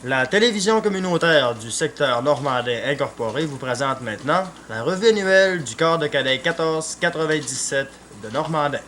La télévision communautaire du secteur normandais incorporé vous présente maintenant la revue annuelle du corps de cadet 1497 de Normandais.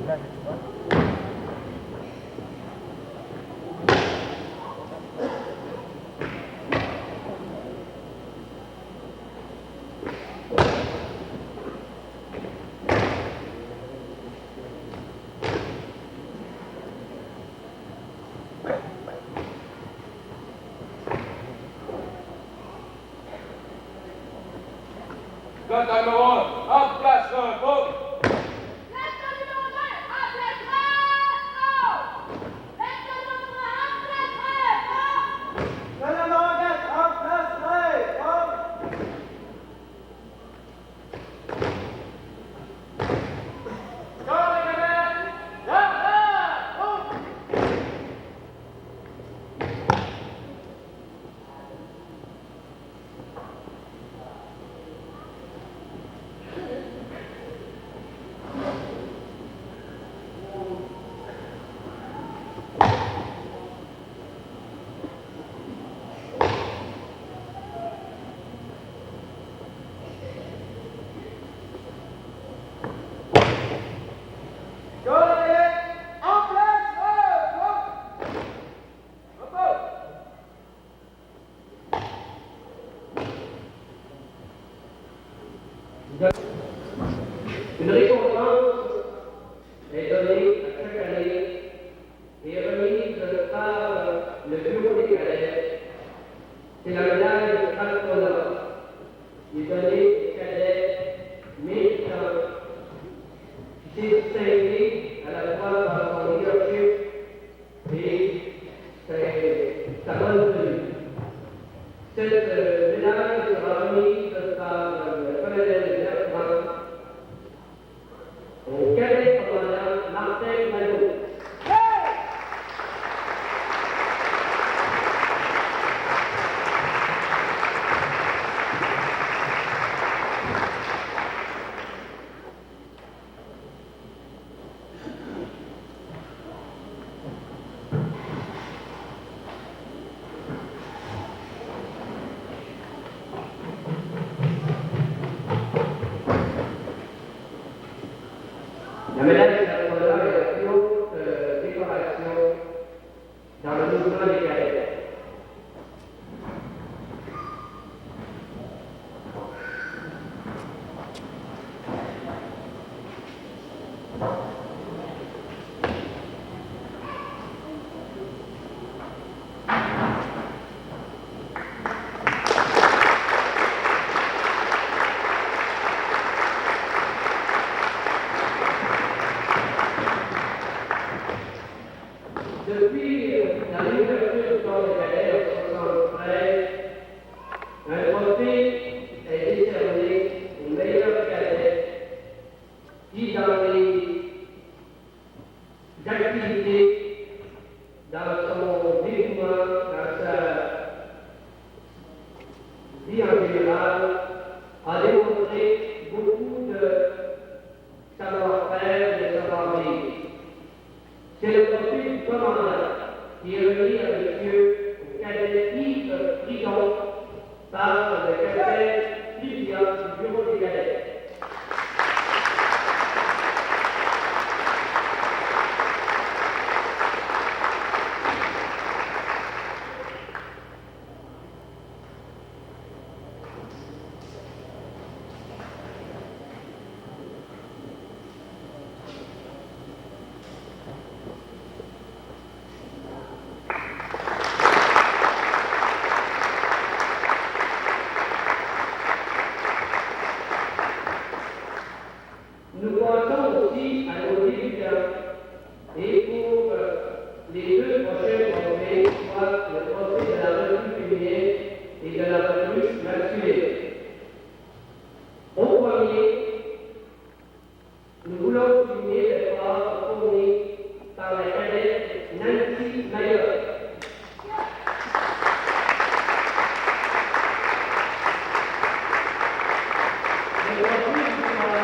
Lieutenant numéro 1, en place, repos. Lieutenant numéro 2, en place, repos. Lieutenant numéro 1, en place, repos. Lieutenant numéro 4, en place, repos. Corps des cadets, repos. Corps des cadets, en place, repos. Repos. Une récompense est donnée à chaque année et remise par le bureau des cadets. C'est la médaille de patronat qui est donnée aux cadets méritants qui s'est distingué à la fois par son leadership et sa bonne tenue. Cette médaille sera remise par le colonel Bertrand au cadet commandant Martin Malot. La médaille de la commandant est la plus haute décoration dans le mouvement des cadets. Depuis la réouverture du corps des cadets en 1973, un trophée est décerné aux meilleurs cadets qui, dans les activités, dans son dévouement, dans sa vie en général, a démontré beaucoup de savoir-faire et de savoir-vivre. C'est le trophée du commandant qui est remis à monsieur au cadet Yves Prison par le capitaine Livia du bureau des cadets. Nous pensons aussi à nos débutants et pour les deux prochains trophées, soit le trophée de la revue féminine et de la revue masculine. Au premier, nous voulons souligner l'effort fourni par la cadette Nancy Mayotte. Le trophée du soir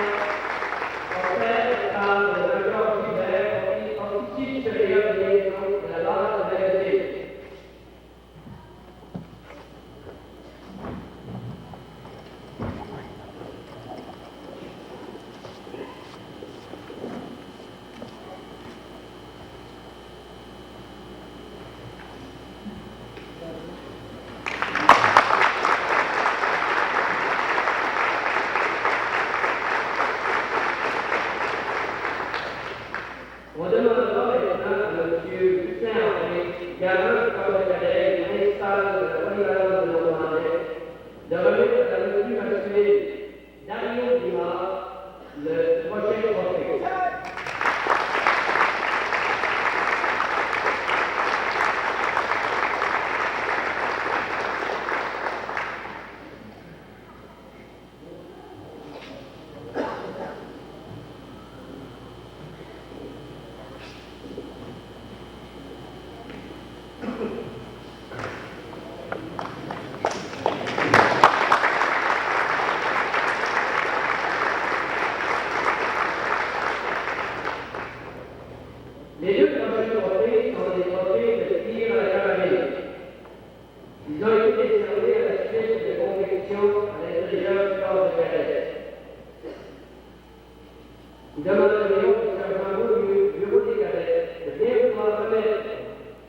Nous demanderions au sergent du bureau des cadets de bien vouloir remettre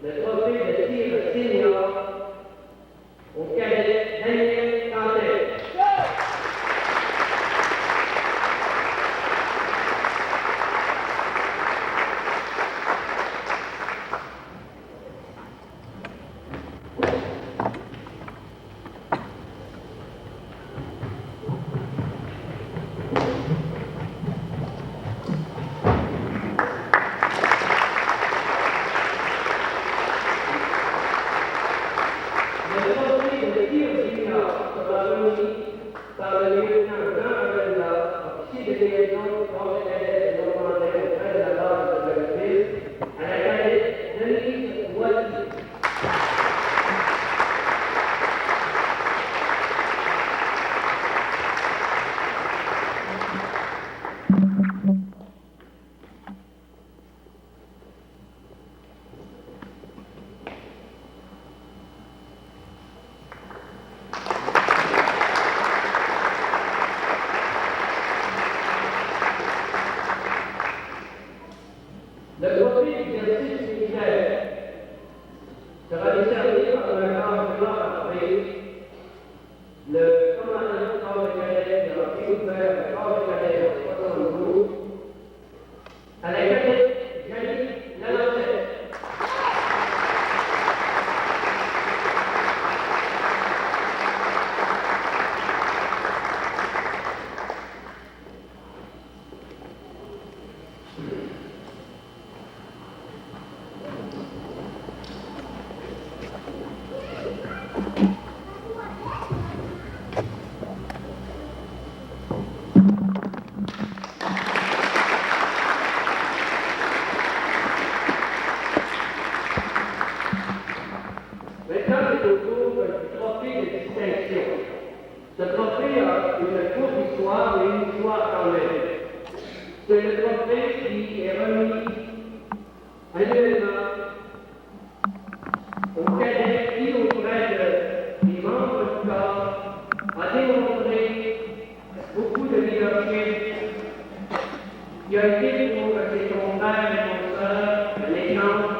le trophée de tir senior au cadet Daniel Cantet. Le trophée de tir junior sera remis par le lieutenant Jean Ravella, officier de liaison du corps cadet de Normandin auprès de la base de Belleville, à la cadette Denise Boissy. Le trophée d'exercice militaire sera décerné par un corps de l'armée. Le commandant du corps de cadets qui aura ouvert le corps de cadets en 72 à la cadette Janine Lalondet. Maintenant, c'est au tour du trophée de distinction. Ce trophée a une courte histoire et une histoire quand même. C'est le trophée qui est remis annuellement aux cadets qui, auprès des membres du corps, a démontré beaucoup de leadership, qui a été pour ses confrères et consoeurs un exemple.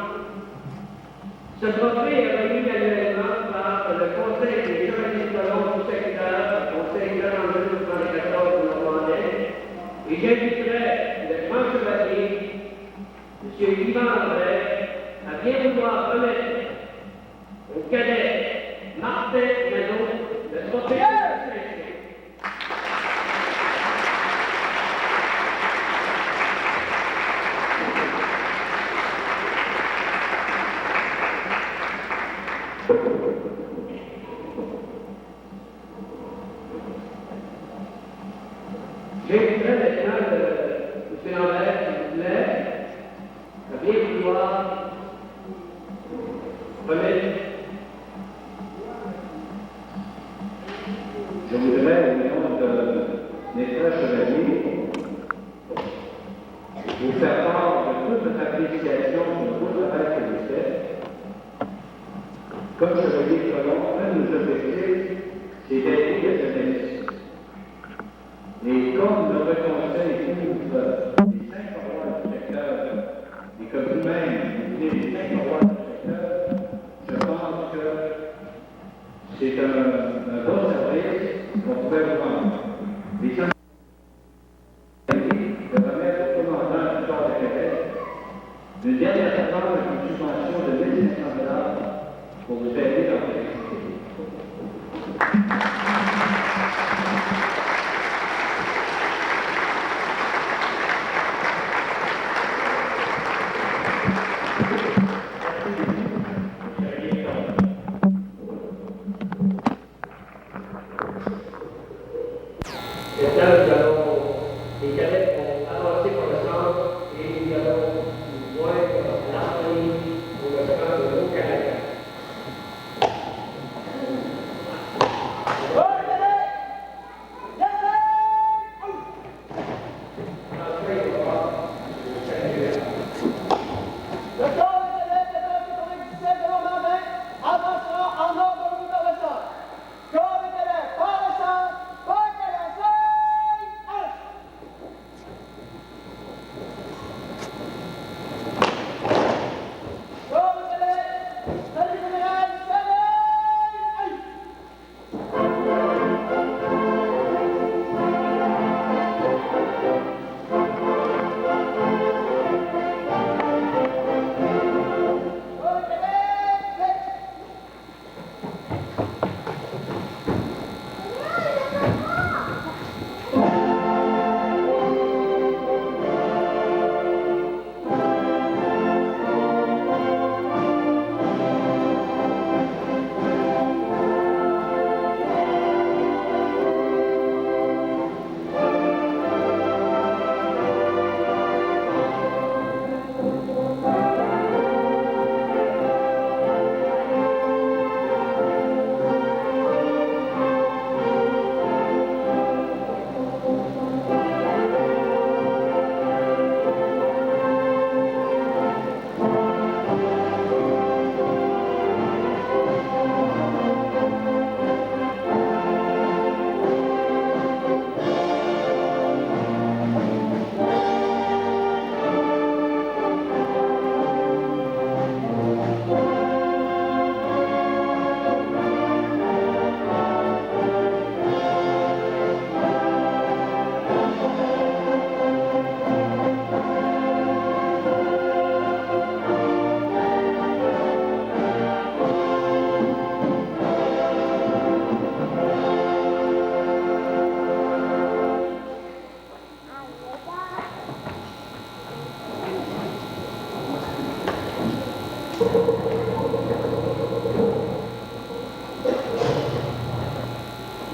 Ce trophée est remis annuellement par le Conseil des jeunes colons du secteur, Conseil 42-74 de Normandais, et j'inviterai le grand chevalier, M. Yvan André, à bien vouloir remettre au cadet Martin Manon le trophée de distinction. J'inviterai maintenant M. André, s'il vous plaît, à bien vouloir remettre. Je voudrais, au nom de mes frères chevaliers, vous faire part de toute notre appréciation du beau travail que vous faites. Comme chevalier colon, un de nos objectifs, c'est d'aider la jeunesse. Et comme notre conseil couvre les 5 parois du secteur, et que vous-même, vous venez des 5 parois du secteur, je pense que c'est un bon service qu'on pouvait vous rendre. Les de remettre au commandant du corps de Québec une dernière tranche d'une subvention de 1 500 $ pour vous aider dans votre activité. Maintenant, nous allons, les cadets vont avancer par le centre et nous allons joindre l'armée pour le camp de nos cadets.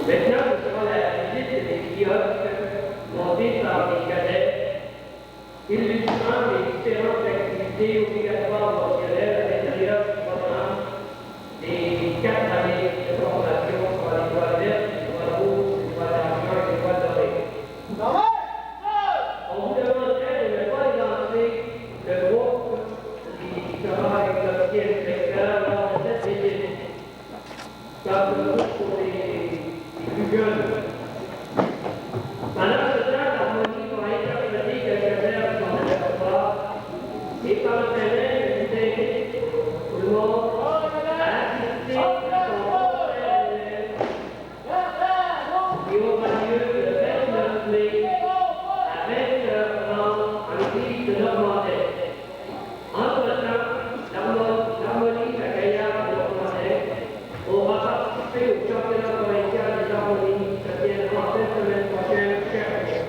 Maintenant, nous serons à la visite des kiosques montés par les cadets, illustrant les différentes activités obligatoires mensuelles à l'intérieur du programme des 4 années de formation sur les voies vertes, les voies rouges, les voies d'argent et les voies dorées. On vous demanderait de ne pas lancer le groupe qui sera avec notre inspecteur lors de cette visite. Ça, c'est le groupe pour les plus jeunes. Pendant ce temps, l'harmonie va interpréter quelques airs de son répertoire et par le fait, je vous invite tout le monde à assister à son concert élève qui aura lieu le 29 mai à 20h30 en l'église de Normandais. Entre-temps, l'harmonie accueillante de Normandais aura participé au championnat provincial des harmonies qui se tiendra en cette semaine prochaine chaque année.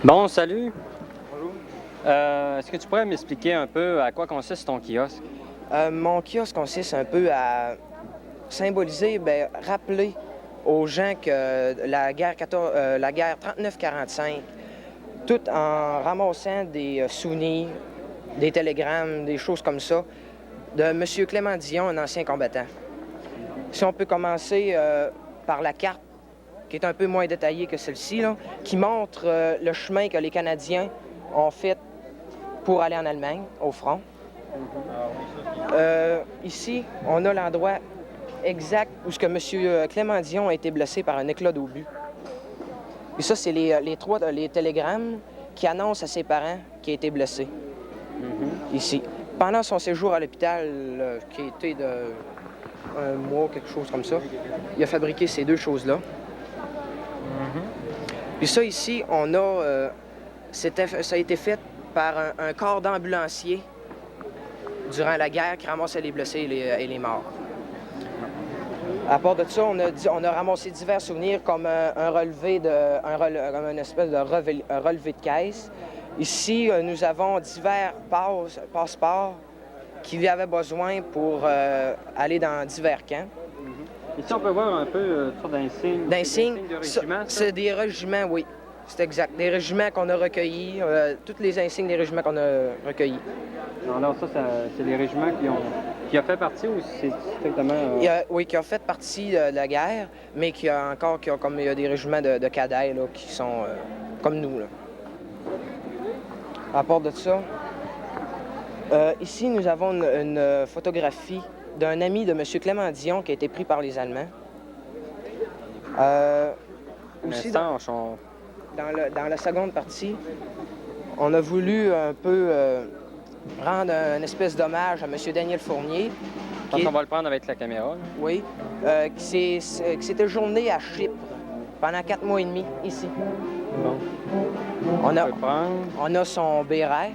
Bon, salut. Bonjour. Est-ce que tu pourrais m'expliquer un peu à quoi consiste ton kiosque? Mon kiosque consiste un peu à symboliser, rappeler aux gens que la guerre 39-45, tout en ramassant des souvenirs, des télégrammes, des choses comme ça, de M. Clément Dion, un ancien combattant. Si on peut commencer par la carte, qui est un peu moins détaillée que celle-ci, là, qui montre le chemin que les Canadiens ont fait pour aller en Allemagne, au front. Ici, on a l'endroit exact où ce que M. Clément Dion a été blessé par un éclat d'obus. Et ça, c'est les télégrammes qui annoncent à ses parents qu'il a été blessé. Ici. Pendant son séjour à l'hôpital, qui a été de un mois, quelque chose comme ça, il a fabriqué ces deux choses-là. Puis ça, ici, on a... ça a été fait par un corps d'ambulanciers durant la guerre qui ramassait les blessés et les morts. À part de ça, on a ramassé divers souvenirs comme comme une espèce de relevé de caisse. Ici, nous avons divers passeports qui lui avaient besoin pour aller dans divers camps. Ici, on peut voir un peu toutes sortes d'insignes. D'insignes, de régiments, c'est des régiments, oui. C'est exact. Des régiments qu'on a recueillis, toutes les insignes des régiments qu'on a recueillis. Alors ça, c'est les régiments qui ont fait partie ou c'est strictement... Oui, qui ont fait partie de la guerre, mais il y a des régiments de cadets là, qui sont comme nous. Là. À part de ça, ici, nous avons une photographie d'un ami de M. Clément Dion qui a été pris par les Allemands. Aussi, dans la seconde partie, on a voulu un peu rendre une espèce d'hommage à M. Daniel Fournier. Je pense qu'on va le prendre avec la caméra. Là. Oui, qui s'était journé à Chypre pendant 4 mois et demi, ici. Bon. On peut le prendre. on a son béret,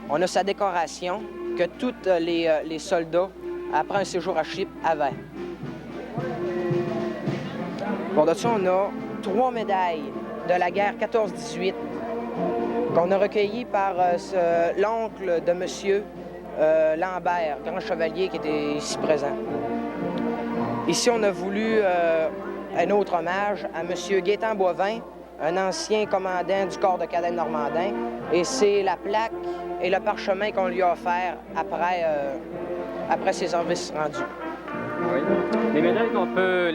on a sa décoration que tous les soldats, après un séjour à Chypre, avaient. Pour de ça, on a 3 médailles de la guerre 14-18 qu'on a recueillies par l'oncle de M. Lambert, grand chevalier qui était ici présent. Ici, on a voulu un autre hommage à M. Gaétan Boivin, un ancien commandant du corps de cadets de Normandin, et c'est la plaque et le parchemin qu'on lui a offert après ses services rendus. Oui. Les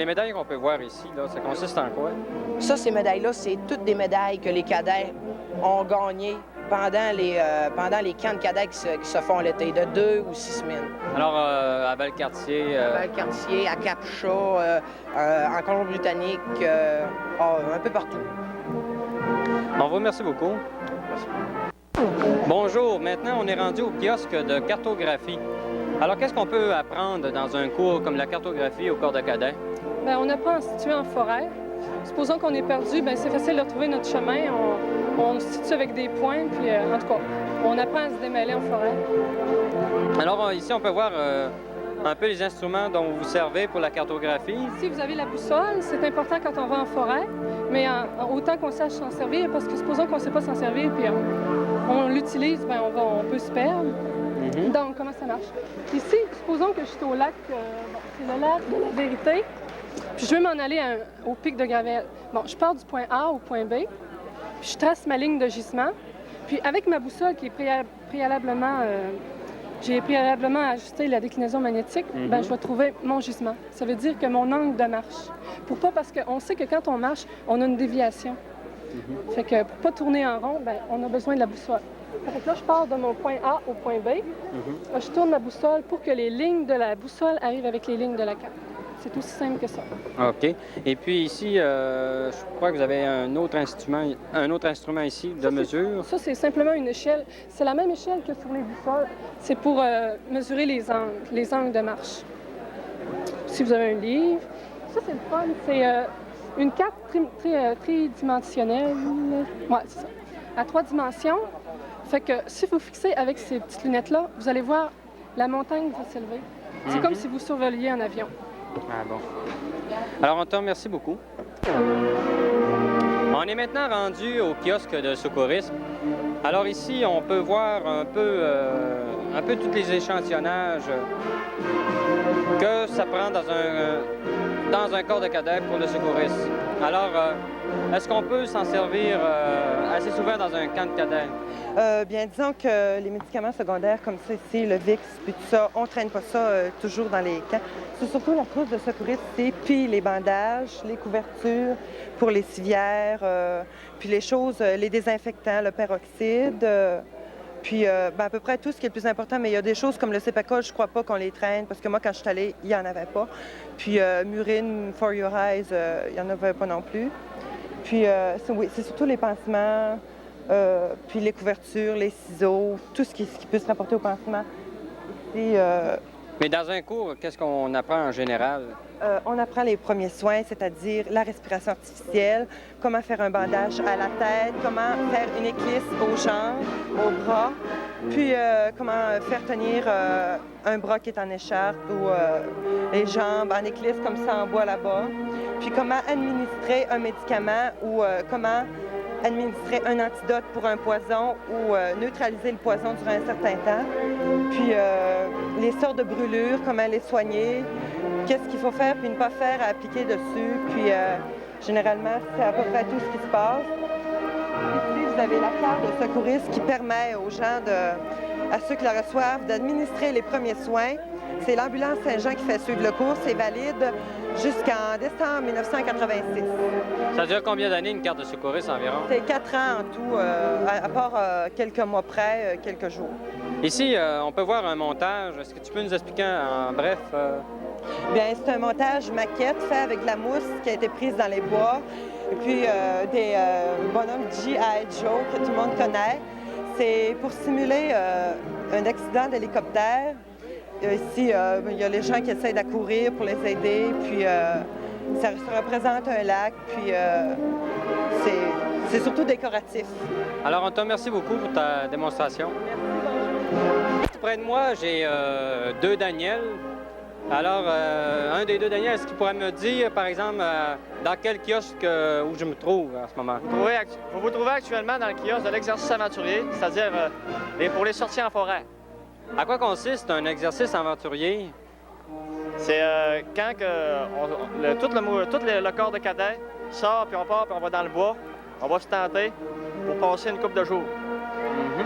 médailles qu'on peut voir ici, là, ça consiste en quoi? Ça, ces médailles-là, c'est toutes des médailles que les cadets ont gagnées pendant les camps de cadets qui se font l'été, de 2 ou 6 semaines. Alors, à Valcartier... À Valcartier, à Cap-Chat, en Colombie-Britannique, un peu partout. On vous remercie beaucoup. Bonjour, maintenant on est rendu au kiosque de cartographie. Alors, qu'est-ce qu'on peut apprendre dans un cours comme la cartographie au corps de cadet? Bien, on apprend à se situer en forêt. Supposons qu'on est perdu, bien, c'est facile de retrouver notre chemin. On se situe avec des points, puis en tout cas, on apprend à se démêler en forêt. Alors, ici, on peut voir un peu les instruments dont vous vous servez pour la cartographie. Ici, vous avez la boussole. C'est important quand on va en forêt, mais autant qu'on sache s'en servir, parce que supposons qu'on ne sait pas s'en servir, puis on l'utilise, bien, on peut se perdre. Donc, comment ça marche? Ici, supposons que je suis au lac, c'est le lac de la Vérité, puis je veux m'en aller au pic de Gravel. Bon, je pars du point A au point B, puis je trace ma ligne de gisement, puis avec ma boussole qui est j'ai préalablement ajusté la déclinaison magnétique, ben, je vais trouver mon gisement. Ça veut dire que mon angle de marche. Parce qu'on sait que quand on marche, on a une déviation. Fait que pour pas tourner en rond, ben, on a besoin de la boussole. Fait que là, je pars de mon point A au point B. Là, je tourne ma boussole pour que les lignes de la boussole arrivent avec les lignes de la carte. C'est aussi simple que ça. OK. Et puis ici, je crois que vous avez un autre instrument ici de mesure. Ça, c'est simplement une échelle. C'est la même échelle que sur les boussoles. C'est pour mesurer les angles de marche. Si vous avez un livre. Ça, c'est le fun. C'est une carte tridimensionnelle. Ouais, c'est ça. À 3 dimensions. Fait que si vous fixez avec ces petites lunettes-là, vous allez voir la montagne va s'élever. C'est comme si vous survoliez un avion. Ah bon. Alors, on te remercie beaucoup. On est maintenant rendu au kiosque de secourisme. Alors ici, on peut voir un peu tous les échantillonnages que ça prend dans un corps de cadet pour le secourisme. Alors, est-ce qu'on peut s'en servir assez souvent dans un camp de cadet? Bien, disons que les médicaments secondaires comme ça ici, le VIX, puis tout ça, on ne traîne pas ça toujours dans les camps. C'est surtout la trousse de secouriste, puis les bandages, les couvertures pour les civières, puis les choses, les désinfectants, le peroxyde, puis ben, à peu près tout ce qui est le plus important. Mais il y a des choses comme le Cepacol, je ne crois pas qu'on les traîne, parce que moi, quand je suis allée, il n'y en avait pas. Puis Murine, For Your Eyes, il n'y en avait pas non plus. Puis c'est surtout les pansements, puis les couvertures, les ciseaux, tout ce qui peut se rapporter au pansement. Et, mais dans un cours, qu'est-ce qu'on apprend en général? On apprend les premiers soins, c'est-à-dire la respiration artificielle, comment faire un bandage à la tête, comment faire une éclisse aux jambes, aux bras, puis comment faire tenir un bras qui est en écharpe ou les jambes en éclisse comme ça en bois là-bas, puis comment administrer un médicament ou comment administrer un antidote pour un poison ou neutraliser le poison durant un certain temps. Puis les sortes de brûlures, comment les soigner, qu'est-ce qu'il faut faire puis ne pas faire à appliquer dessus. Puis généralement, c'est à peu près tout ce qui se passe. Ici, vous avez la carte de secouriste qui permet aux gens, à ceux qui la reçoivent, d'administrer les premiers soins. C'est l'ambulance Saint-Jean qui fait suivre le cours. C'est valide jusqu'en décembre 1986. Ça dure combien d'années une carte de secouriste environ? C'est 4 ans en tout, à part quelques mois près, quelques jours. Ici, on peut voir un montage. Est-ce que tu peux nous expliquer en bref? Bien, c'est un montage maquette fait avec de la mousse qui a été prise dans les bois. Et puis des bonhommes G.I. Joe que tout le monde connaît. C'est pour simuler un accident d'hélicoptère. Ici, il y a les gens qui essayent d'accourir pour les aider, puis ça représente un lac, puis c'est surtout décoratif. Alors, on te remercie beaucoup pour ta démonstration. Près de moi, j'ai deux Daniel. Alors, un des deux Daniel, est-ce qu'il pourrait me dire, par exemple, dans quel kiosque où je me trouve en ce moment? Vous vous trouvez actuellement dans le kiosque de l'exercice aventurier, c'est-à-dire pour les sorties en forêt. À quoi consiste un exercice aventurier? C'est quand tout le corps de cadet sort, puis on part, puis on va dans le bois. On va se tenter pour passer une couple de jours.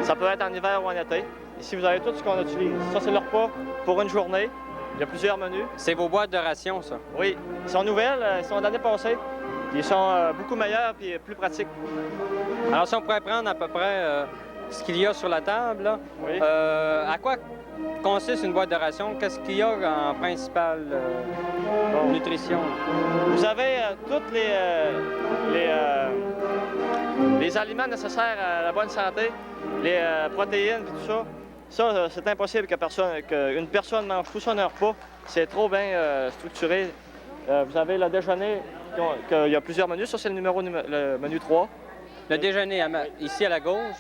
Ça peut être en hiver ou en été. Ici, vous avez tout ce qu'on utilise. Ça, c'est le repas pour une journée. Il y a plusieurs menus. C'est vos boîtes de rations, ça? Oui. Ils sont nouvelles, ils sont de l'année passée. Ils sont beaucoup meilleurs et plus pratiques. Alors, si on pourrait prendre à peu près ce qu'il y a sur la table, là, oui. À quoi consiste une boîte de rations? Qu'est-ce qu'il y a en principale nutrition? Vous avez tous les aliments nécessaires à la bonne santé, les protéines et tout ça. Ça, c'est impossible qu'une personne mange tout ça dans un repas. C'est trop bien structuré. Vous avez le déjeuner, il y a plusieurs menus. Ça, c'est le menu 3. Le déjeuner, ici à la gauche.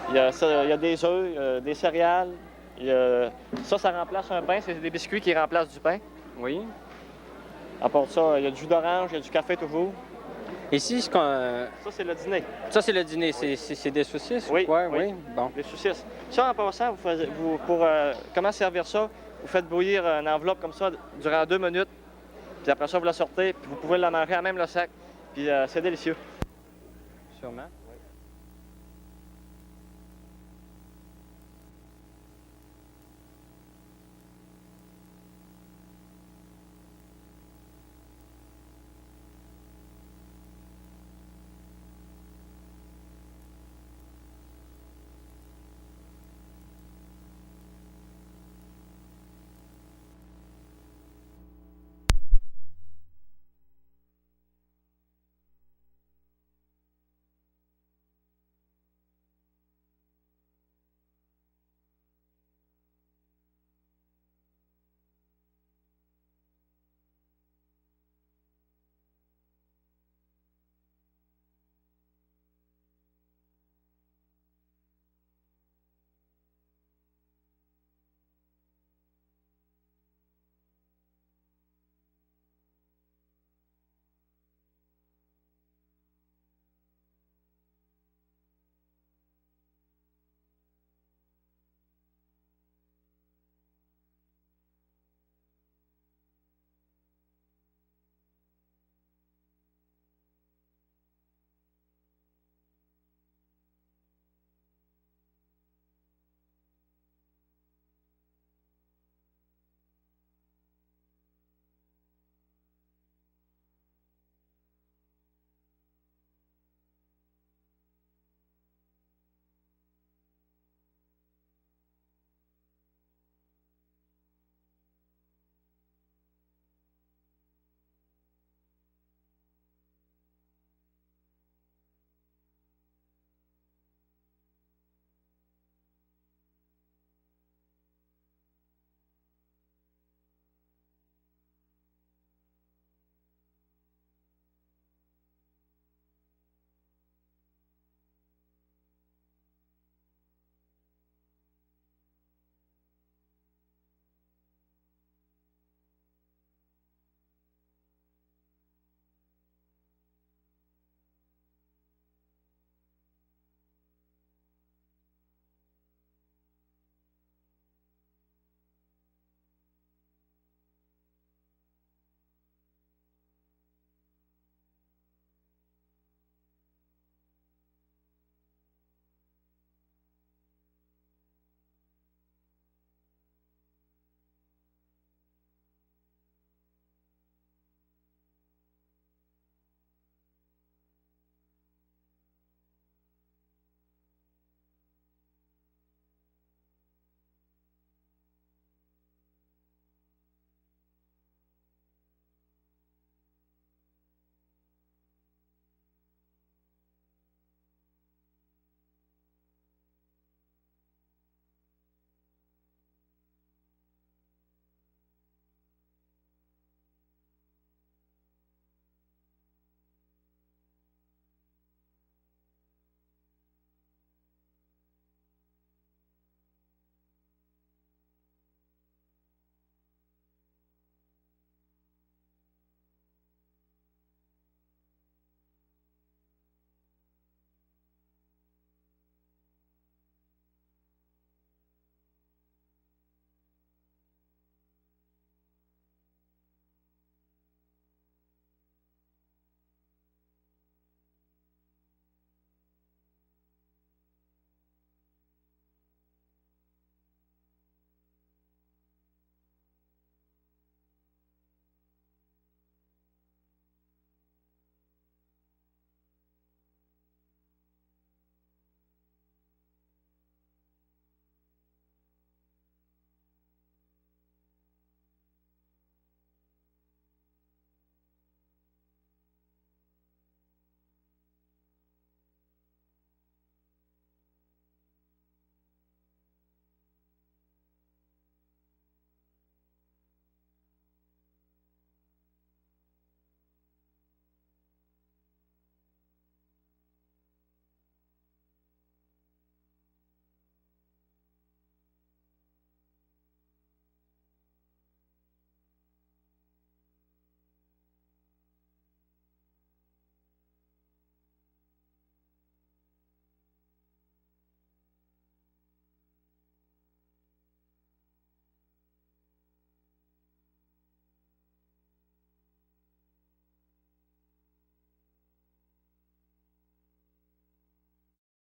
Il y a des œufs, des céréales. Ça remplace un pain. C'est des biscuits qui remplacent du pain. Oui. À part ça, il y a du jus d'orange, il y a du café toujours. Ici, ça, c'est le dîner. Ça, c'est le dîner. Oui. C'est des saucisses? Oui, quoi? oui. Bon. Des saucisses. Ça, en passant, comment servir ça, vous faites bouillir une enveloppe comme ça durant 2 minutes. Puis après ça, vous la sortez, puis vous pouvez la manger à même le sac. Puis c'est délicieux. Sûrement.